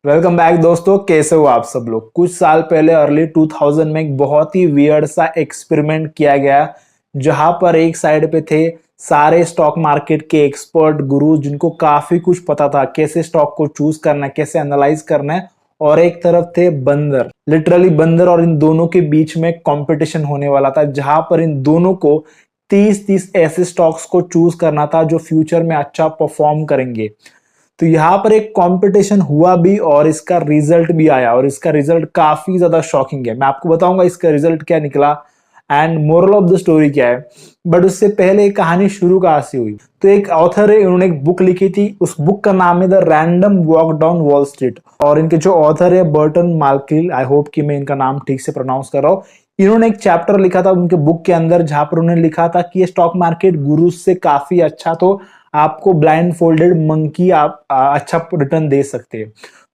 Welcome back दोस्तों, कैसे हो आप सब लोग। कुछ साल पहले अर्ली 2000 में एक बहुत ही वियर्ड सा एक्सपेरिमेंट किया गया, जहां पर एक साइड पे थे सारे स्टॉक मार्केट के एक्सपर्ट गुरु जिनको काफी कुछ पता था कैसे स्टॉक को चूज करना है, कैसे एनालाइज करना है। और एक तरफ थे बंदर, लिटरली बंदर, और इन दोनों के बीच में कंपटीशन होने वाला था, जहां पर इन दोनों को 30-30 ऐसे स्टॉक्स को चूज करना था जो फ्यूचर में अच्छा परफॉर्म करेंगे। तो यहाँ पर एक कंपटीशन हुआ भी और इसका रिजल्ट भी आया, और इसका रिजल्ट काफी ज्यादा शॉकिंग है। मैं आपको बताऊंगा इसका रिजल्ट क्या निकला and moral of the story क्या है। बट उससे पहले एक कहानी शुरू कहां से हुई। तो एक ऑथर है, उन्होंने एक बुक लिखी थी, उस बुक का नाम है the random walk down wall street. और इनके जो ऑथर है बर्टन मार्केल, आई होप कि मैं इनका नाम ठीक से प्रोनाउंस कर रहा हूँ। इन्होंने एक चैप्टर लिखा था उनके बुक के अंदर, जहां पर उन्होंने लिखा था कि ये स्टॉक मार्केट गुरु से काफी अच्छा, तो आपको ब्लाइंड फोल्डेड मंकी आप अच्छा रिटर्न दे सकते हैं।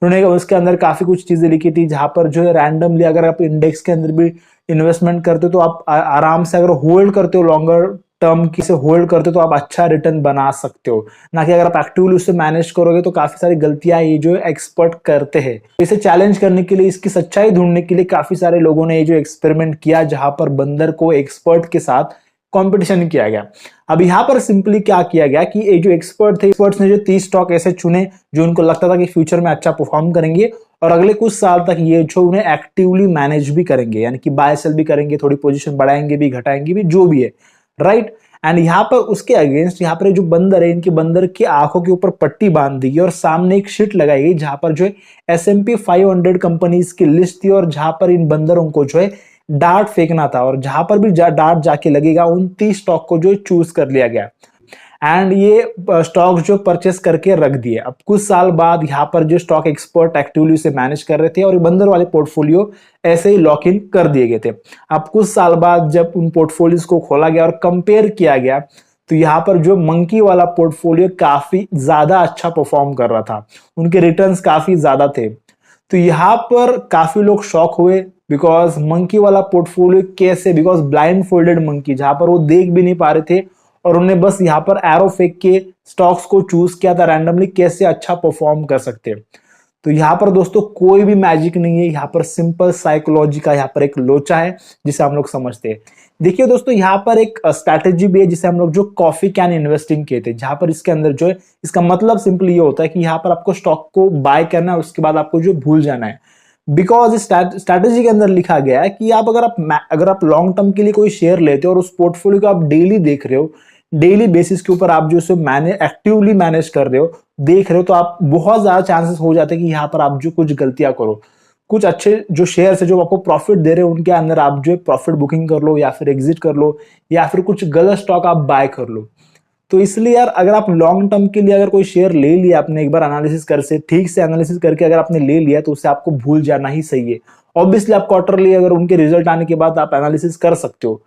उन्होंने उसके अंदर काफी कुछ चीजें लिखी थी, जहां पर जो है रैंडमली अगर आप इंडेक्स के अंदर भी इन्वेस्टमेंट करते हो तो आप आराम से, अगर होल्ड करते हो लॉन्गर टर्म की से होल्ड करते हो तो आप अच्छा रिटर्न बना सकते हो। ना कि अगर आप एक्टिवली उससे मैनेज करोगे तो काफी सारी गलतियां ये जो एक्सपर्ट करते हैं। इसे चैलेंज करने के लिए, इसकी सच्चाई ढूंढने के लिए काफी सारे लोगों ने ये जो एक्सपेरिमेंट किया, जहां पर बंदर को एक्सपर्ट के साथ कंपटीशन किया गया। अब यहाँ पर सिंपली क्या किया गया कि ये जो एक्सपर्ट थे, एक्सपर्ट्स ने जो 30 स्टॉक ऐसे चुने जो उनको लगता था कि फ्यूचर में अच्छा परफॉर्म करेंगे और अगले कुछ साल तक ये जो उन्हें एक्टिवली मैनेज भी करेंगे, यानी कि बाय सेल भी करेंगे, थोड़ी पोजीशन बढ़ाएंगे भी घटाएंगे भी, जो भी है, राइट। एंड यहाँ पर उसके अगेंस्ट यहाँ पर जो बंदर है, इनके बंदर की आंखों के ऊपर पट्टी बांध दी गई और सामने एक शीट लगाई गई, जहां पर जो है S&P 500 कंपनीज की लिस्ट थी, और जहां पर इन बंदरों को जो है डार्ट फेंकना था, और जहां पर भी डार्ट जाके लगेगा उन 30 स्टॉक को जो चूज कर लिया गया। एंड ये स्टॉक जो परचेस करके रख दिए। अब कुछ साल बाद यहाँ पर जो स्टॉक एक्सपर्ट एक्टिवली उसे मैनेज कर रहे थे, और बंदर वाले पोर्टफोलियो ऐसे ही लॉक इन कर दिए गए थे। अब कुछ साल बाद जब उन पोर्टफोलियोज को खोला गया और कंपेयर किया गया, तो यहाँ पर जो मंकी वाला पोर्टफोलियो काफी ज्यादा अच्छा परफॉर्म कर रहा था, उनके रिटर्न्स काफी ज्यादा थे। तो यहाँ पर काफी लोग शॉक हुए, बिकॉज मंकी वाला पोर्टफोलियो कैसे, बिकॉज ब्लाइंड फोल्डेड मंकी, जहां पर वो देख भी नहीं पा रहे थे और उन्होंने बस यहाँ पर एरो फेंक के स्टॉक्स को चूज किया था रैंडमली, कैसे अच्छा परफॉर्म कर सकते हैं। तो यहाँ पर दोस्तों कोई भी मैजिक नहीं है, यहाँ पर सिंपल साइकोलॉजी का यहाँ पर एक लोचा है जिसे हम लोग समझते हैं। देखिए दोस्तों, यहाँ पर एक स्ट्रैटेजी भी है जिसे हम लोग जो कॉफी कैन इन्वेस्टिंग कहते हैं, जहां पर इसके अंदर जो है, इसका मतलब सिंपली ये होता है कि यहाँ पर आपको स्टॉक को बाय करना है, उसके बाद आपको जो भूल जाना है। बिकॉज स्ट्रैटेजी के अंदर लिखा गया है कि आप अगर आप लॉन्ग टर्म के लिए कोई शेयर लेते हो और उस पोर्टफोलियो को आप डेली देख रहे हो, डेली बेसिस के ऊपर आप जो उसे एक्टिवली मैनेज कर रहे हो, देख रहे हो, तो आप बहुत ज्यादा चांसेस हो जाते हैं कि यहाँ पर आप जो कुछ गलतियां करो। कुछ अच्छे जो शेयर है जो आपको प्रॉफिट दे रहे हो, उनके अंदर आप जो प्रॉफिट बुकिंग कर लो, या फिर एग्जिट कर लो, या फिर कुछ गलत स्टॉक आप बाय कर लो। तो इसलिए यार, अगर आप लॉन्ग टर्म के लिए अगर कोई शेयर ले लिया आपने, एक बार एनालिसिस कर से ठीक से एनालिसिस करके अगर आपने ले लिया, तो उसे आपको भूल जाना ही सही है। ऑब्वियसली आप क्वार्टरली अगर उनके रिजल्ट आने के बाद आप एनालिसिस कर सकते हो,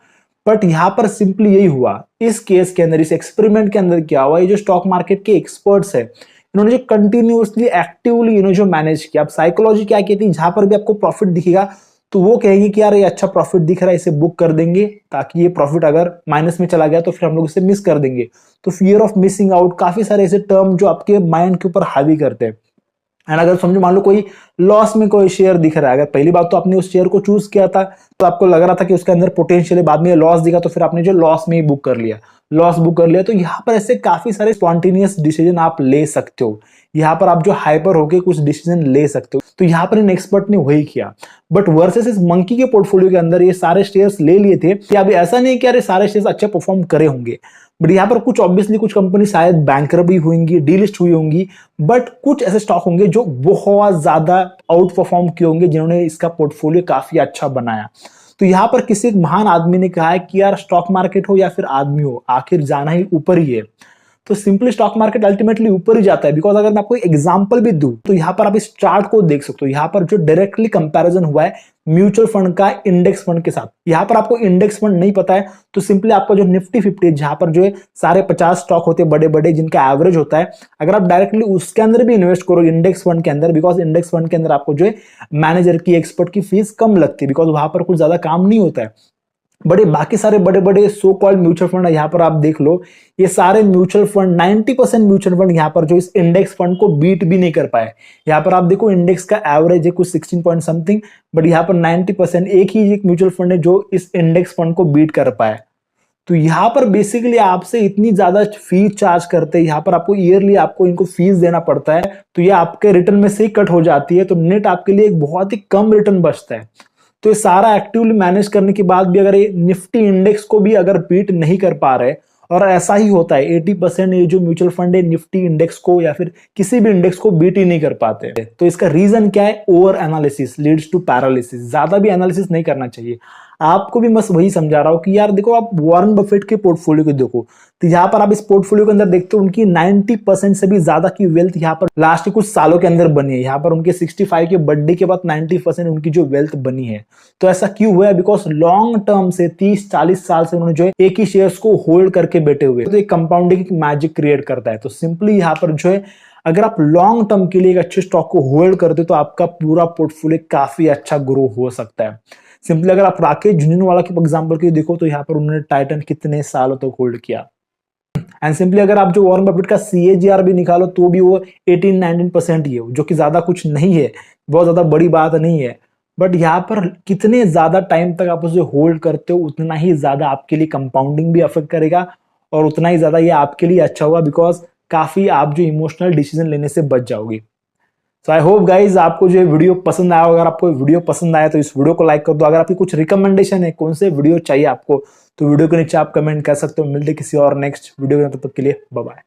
बट यहां पर सिंपली यही हुआ इस केस के अंदर, इस एक्सपेरिमेंट के अंदर क्या हुआ, ये जो स्टॉक मार्केट के एक्सपर्ट्स है, इन्होंने जो कंटिन्यूअसली एक्टिवली जो मैनेज किया। अब साइकोलॉजी क्या कहती है, जहां पर भी आपको प्रॉफिट दिखेगा तो वो कहेंगे कि यार ये अच्छा प्रॉफिट दिख रहा है, इसे बुक कर देंगे, ताकि ये प्रॉफिट अगर माइनस में चला गया तो फिर हम लोग इसे मिस कर देंगे। तो फियर ऑफ मिसिंग आउट, काफी सारे ऐसे टर्म जो आपके माइंड के ऊपर हावी करते हैं। एंड अगर समझो, मान लो कोई लॉस में कोई शेयर दिख रहा है, अगर पहली बात तो आपने उस शेयर को चूज किया था तो आपको लग रहा था कि उसके अंदर पोटेंशियल है, बाद में लॉस दिखा तो फिर आपने जो लॉस में ही बुक कर लिया, लॉस बुक कर लिया। तो यहाँ पर ऐसे काफी सारे स्पॉन्टेनियस डिसीजन आप ले सकते हो, यहाँ पर आप जो हाइपर होके कुछ डिसीजन ले सकते हो। तो यहाँ पर इन एक्सपर्ट ने वही किया। बट वर्सेस इस मंकी के पोर्टफोलियो के अंदर ये सारे शेयर्स ले लिए थे कि अभी ऐसा नहीं कि यार सारे शेयर्स अच्छे परफॉर्म करे होंगे, बट यहाँ पर कुछ ऑब्वियसली कुछ कंपनी शायद बैंकरप्ट भी हुएंगी, डीलिस्ट हुई होंगी, बट कुछ ऐसे स्टॉक होंगे जो बहुत ज्यादा आउट परफॉर्म किए होंगे, जिन्होंने इसका पोर्टफोलियो काफी अच्छा बनाया। तो यहाँ पर किसी एक महान आदमी ने कहा है कि यार स्टॉक मार्केट हो या फिर आदमी हो, आखिर जाना ही ऊपर ही है। तो सिंपली स्टॉक मार्केट अल्टीमेटली ऊपर ही जाता है। बिकॉज अगर मैं आपको एग्जांपल भी दूं तो यहाँ पर आप इस चार्ट को देख सकते हो, यहाँ पर जो डायरेक्टली कंपैरिजन हुआ है म्यूचुअल फंड का इंडेक्स फंड के साथ। यहाँ पर आपको इंडेक्स फंड नहीं पता है तो सिंपली आपका जो निफ्टी 50, जहां पर जो है सारे 50 स्टॉक होते हैं बड़े बड़े, जिनका एवरेज होता है, अगर आप डायरेक्टली उसके अंदर भी इन्वेस्ट करो इंडेक्स फंड के अंदर, बिकॉज इंडेक्स फंड के अंदर आपको जो है मैनेजर की, एक्सपर्ट की फीस कम लगती है, बिकॉज वहां पर कुछ ज्यादा काम नहीं होता है। बड़े बाकी सारे बड़े बड़े सो कॉल्ड म्यूचुअल फंड यहाँ पर आप देख लो, ये सारे म्यूचुअल फंड 90% म्यूचुअल फंड यहाँ पर जो इस इंडेक्स फंड को बीट भी नहीं कर पाए। यहाँ पर आप देखो इंडेक्स का एवरेज है कुछ 16 पॉइंट समथिंग, बट यहाँ पर 90% एक ही एक म्यूचुअल फंड है जो इस इंडेक्स फंड को बीट कर पाए। तो यहाँ पर बेसिकली आपसे इतनी ज्यादा फीस चार्ज करते हैं, यहाँ पर आपको ईयरली आपको इनको फीस देना पड़ता है, तो ये आपके रिटर्न में से ही कट हो जाती है, तो नेट आपके लिए एक बहुत ही कम रिटर्न बचता है। तो ये सारा एक्टिवली मैनेज करने के बाद भी अगर ये निफ्टी इंडेक्स को भी अगर बीट नहीं कर पा रहे, और ऐसा ही होता है 80% ये जो म्यूचुअल फंड है निफ्टी इंडेक्स को या फिर किसी भी इंडेक्स को बीट ही नहीं कर पाते, तो इसका रीजन क्या है? Over analysis leads to paralysis. ज्यादा भी एनालिसिस नहीं करना चाहिए। आपको भी बस वही समझा रहा हूं कि यार देखो, आप वॉरेन बफेट के पोर्टफोलियो को देखो, तो यहाँ पर आप इस पोर्टफोलियो के अंदर देखते हो उनकी 90% से भी ज्यादा की वेल्थ यहाँ पर लास्ट के कुछ सालों के अंदर बनी है। यहाँ पर उनके 65 के बर्थडे के बाद 90% उनकी जो वेल्थ बनी है। तो ऐसा क्यों हुआ है? बिकॉज लॉन्ग टर्म से 30-40 साल से उन्होंने जो है एक ही शेयर्स को होल्ड करके बैठे हुए, तो एक कंपाउंडिंग मैजिक क्रिएट करता है। तो सिंपली यहाँ पर जो है अगर आप लॉन्ग टर्म के लिए एक अच्छे स्टॉक को होल्ड करते हो तो आपका पूरा पोर्टफोलियो काफी अच्छा ग्रो हो सकता है। सिंपली अगर आप राकेश झुंझुनवाला के एग्जांपल के देखो तो यहाँ पर उन्होंने टाइटन कितने सालों तक होल्ड किया। एंड सिंपली अगर आप जो वॉरेन बफेट का CAGR भी निकालो तो भी वो 18-19% ही है, जो कि ज्यादा कुछ नहीं है, बहुत ज्यादा बड़ी बात नहीं है। बट यहाँ पर कितने ज्यादा टाइम तक आप उसे होल्ड करते हो उतना ही ज्यादा आपके लिए कंपाउंडिंग भी अफेक्ट करेगा और उतना ही ज्यादा ये आपके लिए अच्छा होगा, बिकॉज काफी आप जो इमोशनल डिसीजन लेने से बच जाओगे। सो आई होप गाइज आपको जो वीडियो पसंद आया। अगर आपको वीडियो पसंद आया तो इस वीडियो को लाइक कर दो। अगर आपकी कुछ रिकमेंडेशन है कौन से वीडियो चाहिए आपको, तो वीडियो के नीचे आप कमेंट कर सकते हो। मिलते किसी और नेक्स्ट वीडियो में, तब तक के लिए बाय बाय।